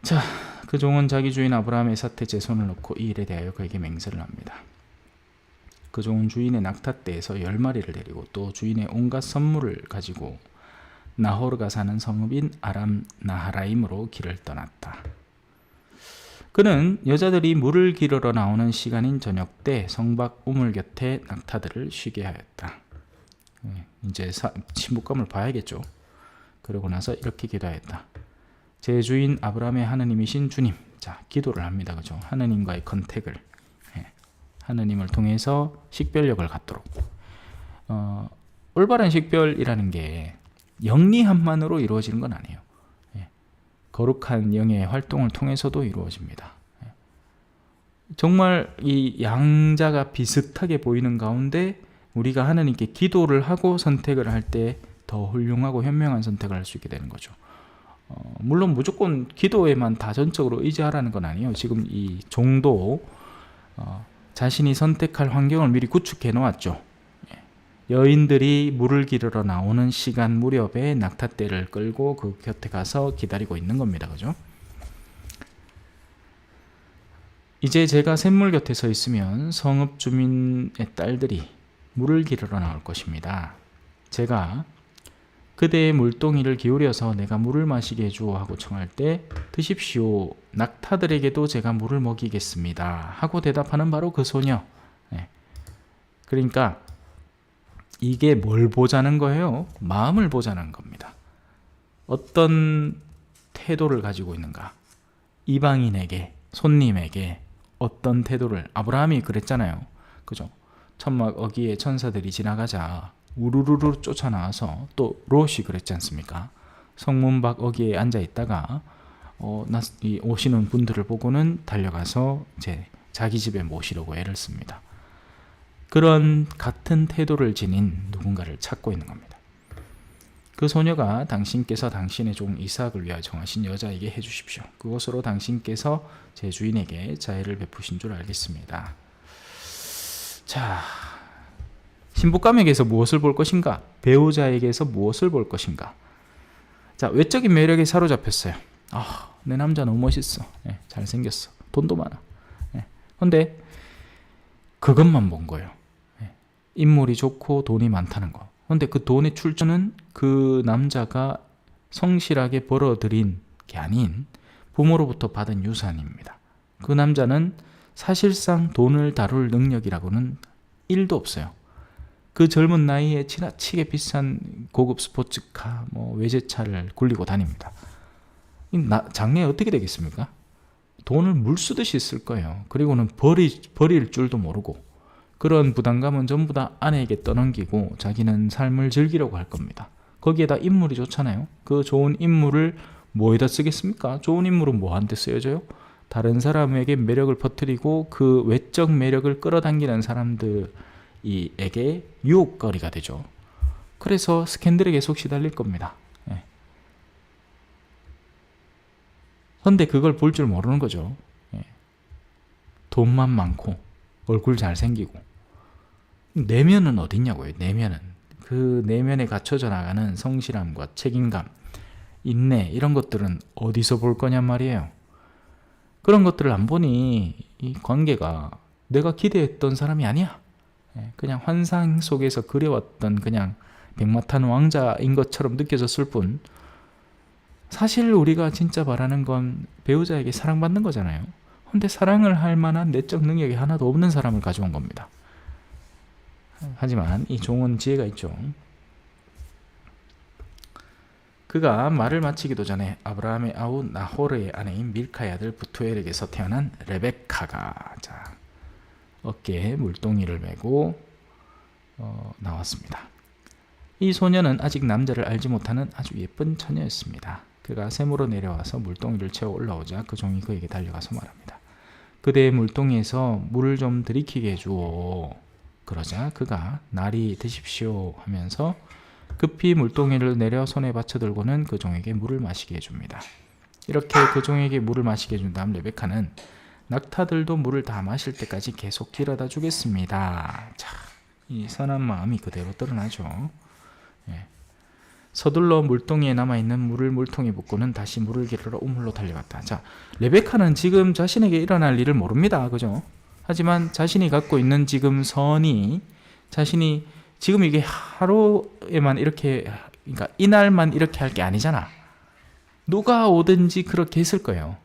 자, 그 종은 자기 주인 아브라함의 사태 제 손을 놓고 이 일에 대하여 그에게 맹세를 합니다. 그 종은 주인의 낙타떼에서 10마리를 데리고 또 주인의 온갖 선물을 가지고 나호르가 사는 성읍인 아람 나하라임으로 길을 떠났다. 그는 여자들이 물을 기르러 나오는 시간인 저녁 때 성박 우물 곁에 낙타들을 쉬게 하였다. 이제 신부감을 봐야겠죠. 그러고 나서 이렇게 기도하였다. 제 주인 아브라함의 하느님이신 주님. 자, 기도를 합니다. 그죠? 하느님과의 컨택을. 하느님을 통해서 식별력을 갖도록. 올바른 식별이라는 게 영리함만으로 이루어지는 건 아니에요. 거룩한 영의 활동을 통해서도 이루어집니다. 정말 이 양자가 비슷하게 보이는 가운데 우리가 하나님께 기도를 하고 선택을 할 때 더 훌륭하고 현명한 선택을 할 수 있게 되는 거죠. 물론 무조건 기도에만 다 전적으로 의지하라는 건 아니에요. 지금 이 종도 자신이 선택할 환경을 미리 구축해 놓았죠. 여인들이 물을 기르러 나오는 시간 무렵에 낙타떼를 끌고 그 곁에 가서 기다리고 있는 겁니다. 그죠? 이제 제가 샘물 곁에 서 있으면 성읍 주민의 딸들이 물을 기르러 나올 것입니다. 제가 그대의 물동이를 기울여서 내가 물을 마시게 해주오 하고 청할 때 드십시오. 낙타들에게도 제가 물을 먹이겠습니다. 하고 대답하는 바로 그 소녀. 그러니까 이게 뭘 보자는 거예요? 마음을 보자는 겁니다. 어떤 태도를 가지고 있는가? 이방인에게, 손님에게 어떤 태도를, 아브라함이 그랬잖아요. 그죠? 천막 어귀에 천사들이 지나가자 우르르르 쫓아나와서, 또 롯이 그랬지 않습니까? 성문 밖 어귀에 앉아 있다가 이 오시는 분들을 보고는 달려가서 자기 집에 모시려고 애를 씁니다. 그런 같은 태도를 지닌 누군가를 찾고 있는 겁니다. 그 소녀가 당신께서 당신의 종 이삭을 위하여 정하신 여자에게 해주십시오. 그것으로 당신께서 제 주인에게 자애를 베푸신 줄 알겠습니다. 자, 신부감에게서 무엇을 볼 것인가? 배우자에게서 무엇을 볼 것인가? 자, 외적인 매력에 사로잡혔어요. 내 남자 너무 멋있어. 잘생겼어. 돈도 많아. 근데 그것만 본 거예요. 인물이 좋고 돈이 많다는 거. 근데 그 돈의 출처는 그 남자가 성실하게 벌어들인 게 아닌 부모로부터 받은 유산입니다. 그 남자는 사실상 돈을 다룰 능력이라고는 1도 없어요. 그 젊은 나이에 지나치게 비싼 고급 스포츠카, 외제차를 굴리고 다닙니다. 장래에 어떻게 되겠습니까? 돈을 물 쓰듯이 쓸 거예요. 그리고는 버릴 줄도 모르고, 그런 부담감은 전부 다 아내에게 떠넘기고 자기는 삶을 즐기려고 할 겁니다. 거기에다 인물이 좋잖아요. 그 좋은 인물을 뭐에다 쓰겠습니까? 좋은 인물은 뭐한테 쓰여져요? 다른 사람에게 매력을 퍼뜨리고 그 외적 매력을 끌어당기는 사람들에게 유혹거리가 되죠. 그래서 스캔들에 계속 시달릴 겁니다. 그런데 그걸 볼 줄 모르는 거죠. 돈만 많고 얼굴 잘생기고. 내면은 어딨냐고요. 내면은 그 내면에 갖춰져 나가는 성실함과 책임감, 인내, 이런 것들은 어디서 볼 거냔 말이에요. 그런 것들을 안 보니 이 관계가 내가 기대했던 사람이 아니야. 그냥 환상 속에서 그려왔던 그냥 백마탄 왕자인 것처럼 느껴졌을 뿐, 사실 우리가 진짜 바라는 건 배우자에게 사랑받는 거잖아요. 근데 사랑을 할 만한 내적 능력이 하나도 없는 사람을 가져온 겁니다. 하지만 이 종은 지혜가 있죠. 그가 말을 마치기도 전에 아브라함의 아우 나호르의 아내인 밀카의 아들 부투엘에게서 태어난 레베카가 어깨에 물동이를 메고 나왔습니다. 이 소녀는 아직 남자를 알지 못하는 아주 예쁜 처녀였습니다. 그가 샘으로 내려와서 물동이를 채워 올라오자 그 종이 그에게 달려가서 말합니다. 그대의 물동이에서 물을 좀 들이키게 해주오. 그러자 그가 날이 드십시오 하면서 급히 물동이를 내려 손에 받쳐들고는 그 종에게 물을 마시게 해줍니다. 이렇게 그 종에게 물을 마시게 해준 다음 레베카는 낙타들도 물을 다 마실 때까지 계속 길어다 주겠습니다. 자, 이 선한 마음이 그대로 드러나죠. 서둘러 물동이에 남아있는 물을 물통에 붓고는 다시 물을 기르러 우물로 달려갔다. 자, 레베카는 지금 자신에게 일어날 일을 모릅니다. 그죠? 하지만 자신이 갖고 있는 지금 선이, 자신이 지금 이게 하루에만 이렇게, 그러니까 이날만 이렇게 할 게 아니잖아. 누가 오든지 그렇게 했을 거예요.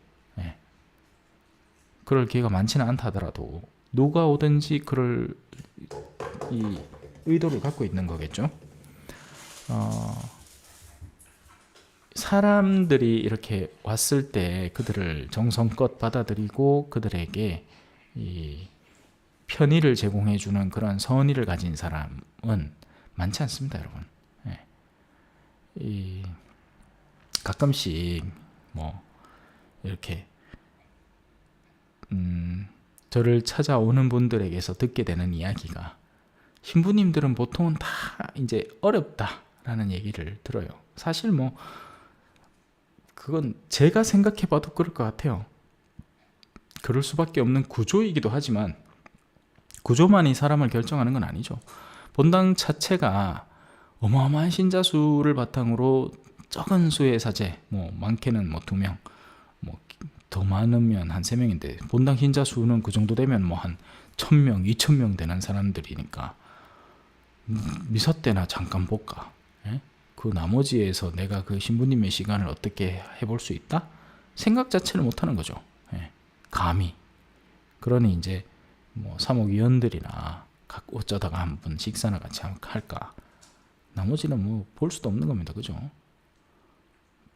그럴 기회가 많지는 않다 하더라도 누가 오든지 그럴 이 의도를 갖고 있는 거겠죠. 사람들이 이렇게 왔을 때 그들을 정성껏 받아들이고 그들에게 이 편의를 제공해주는 그런 선의를 가진 사람은 많지 않습니다, 여러분. 이렇게 저를 찾아오는 분들에게서 듣게 되는 이야기가 신부님들은 보통은 다 이제 어렵다라는 얘기를 들어요. 사실 뭐 그건 제가 생각해봐도 그럴 것 같아요. 그럴 수밖에 없는 구조이기도 하지만 구조만이 사람을 결정하는 건 아니죠. 본당 자체가 어마어마한 신자 수를 바탕으로 적은 수의 사제, 뭐 많게는 뭐 2명, 뭐 더 많으면 한 3명인데 본당 신자 수는 그 정도 되면 뭐 한 1000명, 2000명 되는 사람들이니까 미사 때나 잠깐 볼까? 예? 그 나머지에서 내가 그 신부님의 시간을 어떻게 해볼 수 있다? 생각 자체를 못하는 거죠. 예. 감히. 그러니 이제 뭐 사목위원들이나 어쩌다가 한번 식사나 같이 할까? 나머지는 뭐 볼 수도 없는 겁니다. 그죠?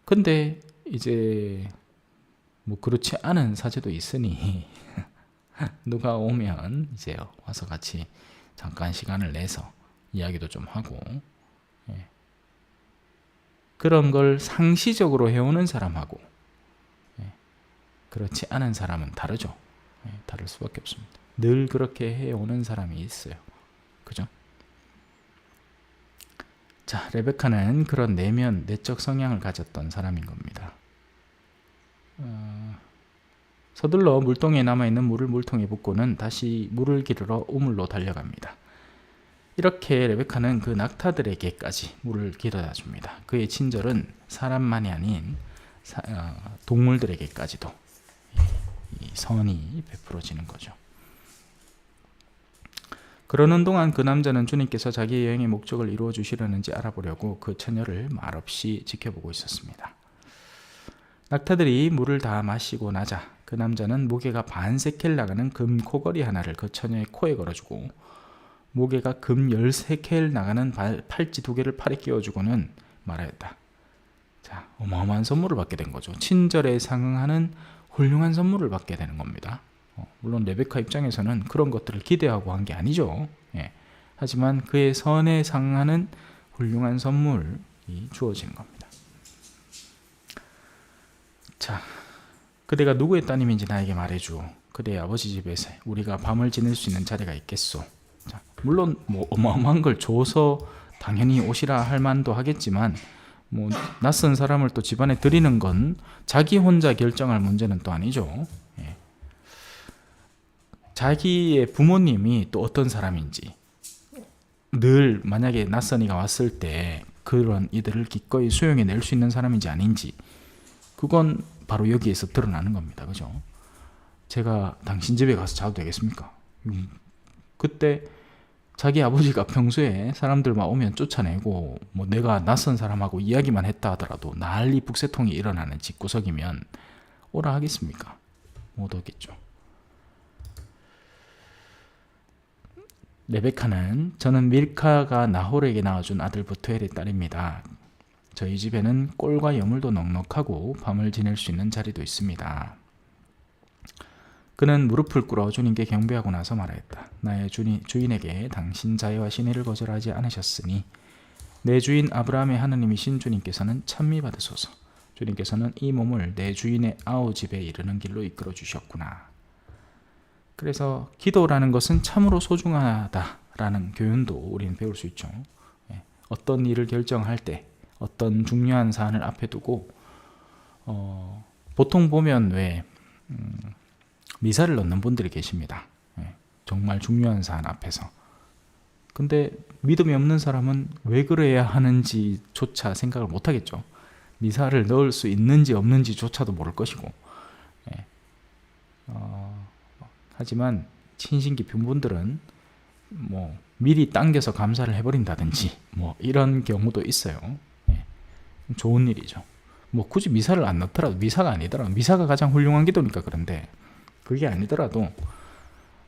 근데 이제 뭐 그렇지 않은 사제도 있으니 누가 오면 이제 와서 같이 잠깐 시간을 내서 이야기도 좀 하고, 예. 그런 걸 상시적으로 해오는 사람하고, 예. 그렇지 않은 사람은 다르죠. 예. 다를 수밖에 없습니다. 늘 그렇게 해오는 사람이 있어요. 그죠? 자, 레베카는 그런 내적 성향을 가졌던 사람인 겁니다. 서둘러 물동에 남아있는 물을 물통에 붓고는 다시 물을 기르러 우물로 달려갑니다. 이렇게 레베카는 그 낙타들에게까지 물을 길어다 줍니다. 그의 친절은 사람만이 아닌 동물들에게까지도 이 선이 베풀어지는 거죠. 그러는 동안 그 남자는 주님께서 자기 여행의 목적을 이루어 주시려는지 알아보려고 그 처녀를 말없이 지켜보고 있었습니다. 낙타들이 물을 다 마시고 나자 그 남자는 무게가 반세켈 나가는 금 코걸이 하나를 그 처녀의 코에 걸어주고 무게가 금 13켈 나가는 팔찌 2개를 팔에 끼워주고는 말하였다. 자, 어마어마한 선물을 받게 된 거죠. 친절에 상응하는 훌륭한 선물을 받게 되는 겁니다. 물론 레베카 입장에서는 그런 것들을 기대하고 한 게 아니죠. 예. 하지만 그의 선에 상응하는 훌륭한 선물이 주어지는 겁니다. 자, 그대가 누구의 따님인지 나에게 말해주. 그대의 아버지 집에서 우리가 밤을 지낼 수 있는 자리가 있겠소. 자, 물론 뭐 어마어마한 걸 줘서 당연히 오시라 할 만도 하겠지만 뭐 낯선 사람을 또 집안에 들이는 건 자기 혼자 결정할 문제는 또 아니죠. 예. 자기의 부모님이 또 어떤 사람인지 늘 만약에 낯선 이가 왔을 때 그런 이들을 기꺼이 수용해 낼 수 있는 사람인지 아닌지 그건 바로 여기에서 드러나는 겁니다. 그죠? 제가 당신 집에 가서 자도 되겠습니까? 그때 자기 아버지가 평소에 사람들 막 오면 쫓아내고 뭐 내가 낯선 사람하고 이야기만 했다 하더라도 난리 북새통이 일어나는 집구석이면 오라 하겠습니까? 못 오겠죠. 레베카는 저는 밀카가 나홀에게 낳아준 아들 부투엘의 딸입니다. 저희 집에는 꼴과 여물도 넉넉하고 밤을 지낼 수 있는 자리도 있습니다. 그는 무릎을 꿇어 주님께 경배하고 나서 말하였다. 나의 주인에게 당신 자애와 신의를 거절하지 않으셨으니 내 주인 아브라함의 하느님이신 주님께서는 찬미 받으소서. 주님께서는 이 몸을 내 주인의 아우 집에 이르는 길로 이끌어 주셨구나. 그래서 기도라는 것은 참으로 소중하다라는 교훈도 우리는 배울 수 있죠. 어떤 일을 결정할 때 어떤 중요한 사안을 앞에 두고 보통 보면 왜 미사를 넣는 분들이 계십니다. 정말 중요한 사안 앞에서. 근데 믿음이 없는 사람은 왜 그래야 하는지조차 생각을 못 하겠죠. 미사를 넣을 수 있는지 없는지조차도 모를 것이고. 하지만 친신 깊은 분들은 뭐 미리 당겨서 감사를 해버린다든지 뭐 이런 경우도 있어요. 좋은 일이죠. 뭐 굳이 미사를 안 넣더라도 미사가 아니더라도 미사가 가장 훌륭한 기도니까 그런데 그게 아니더라도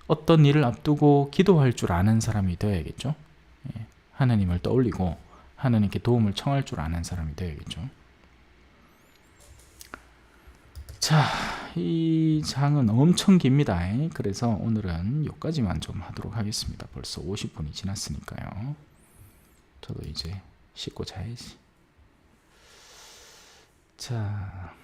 어떤 일을 앞두고 기도할 줄 아는 사람이 되어야겠죠. 하나님을 떠올리고 하나님께 도움을 청할 줄 아는 사람이 되어야겠죠. 자, 이 장은 엄청 깁니다. 그래서 오늘은 여기까지만 좀 하도록 하겠습니다. 벌써 50분이 지났으니까요. 저도 이제 씻고 자야지. 자,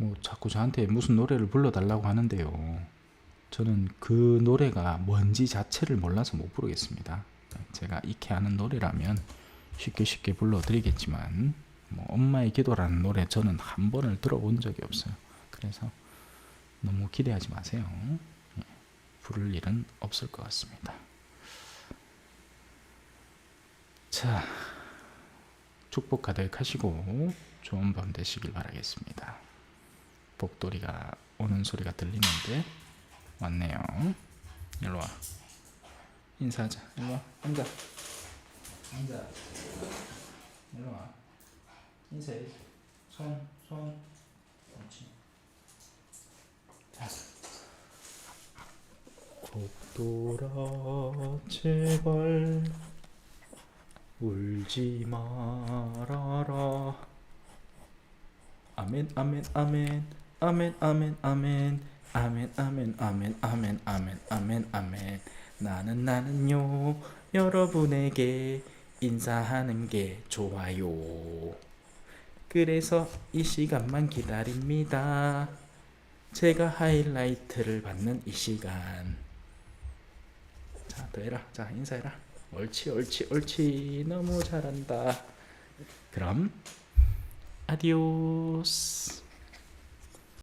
뭐 자꾸 저한테 무슨 노래를 불러달라고 하는데요. 저는 그 노래가 뭔지 자체를 몰라서 못 부르겠습니다. 제가 익히 아는 노래라면 쉽게 불러드리겠지만 뭐 엄마의 기도라는 노래 저는 한 번을 들어본 적이 없어요. 그래서 너무 기대하지 마세요. 부를 일은 없을 것 같습니다. 자, 축복 가득하시고 좋은 밤 되시길 바라겠습니다. 복돌이가 오는 소리가 들리는데 왔네요. 일로 와. 인사하자. 일로 와. 앉아. 일로 와. 인사해. 손. 그렇지. 자. 복돌아 제발 울지 말아라. 아멘 아멘 아멘 아멘 아멘 아멘 아멘 아멘 아멘 아멘 아멘 아멘 아멘. 나는요 여러분에게 인사하는 게 좋아요. 그래서 이 시간만 기다립니다. 제가 하이라이트를 받는 이 시간. 자, 더 해라. 자, 인사해라. 옳지. 너무 잘한다. 그럼 아디오스.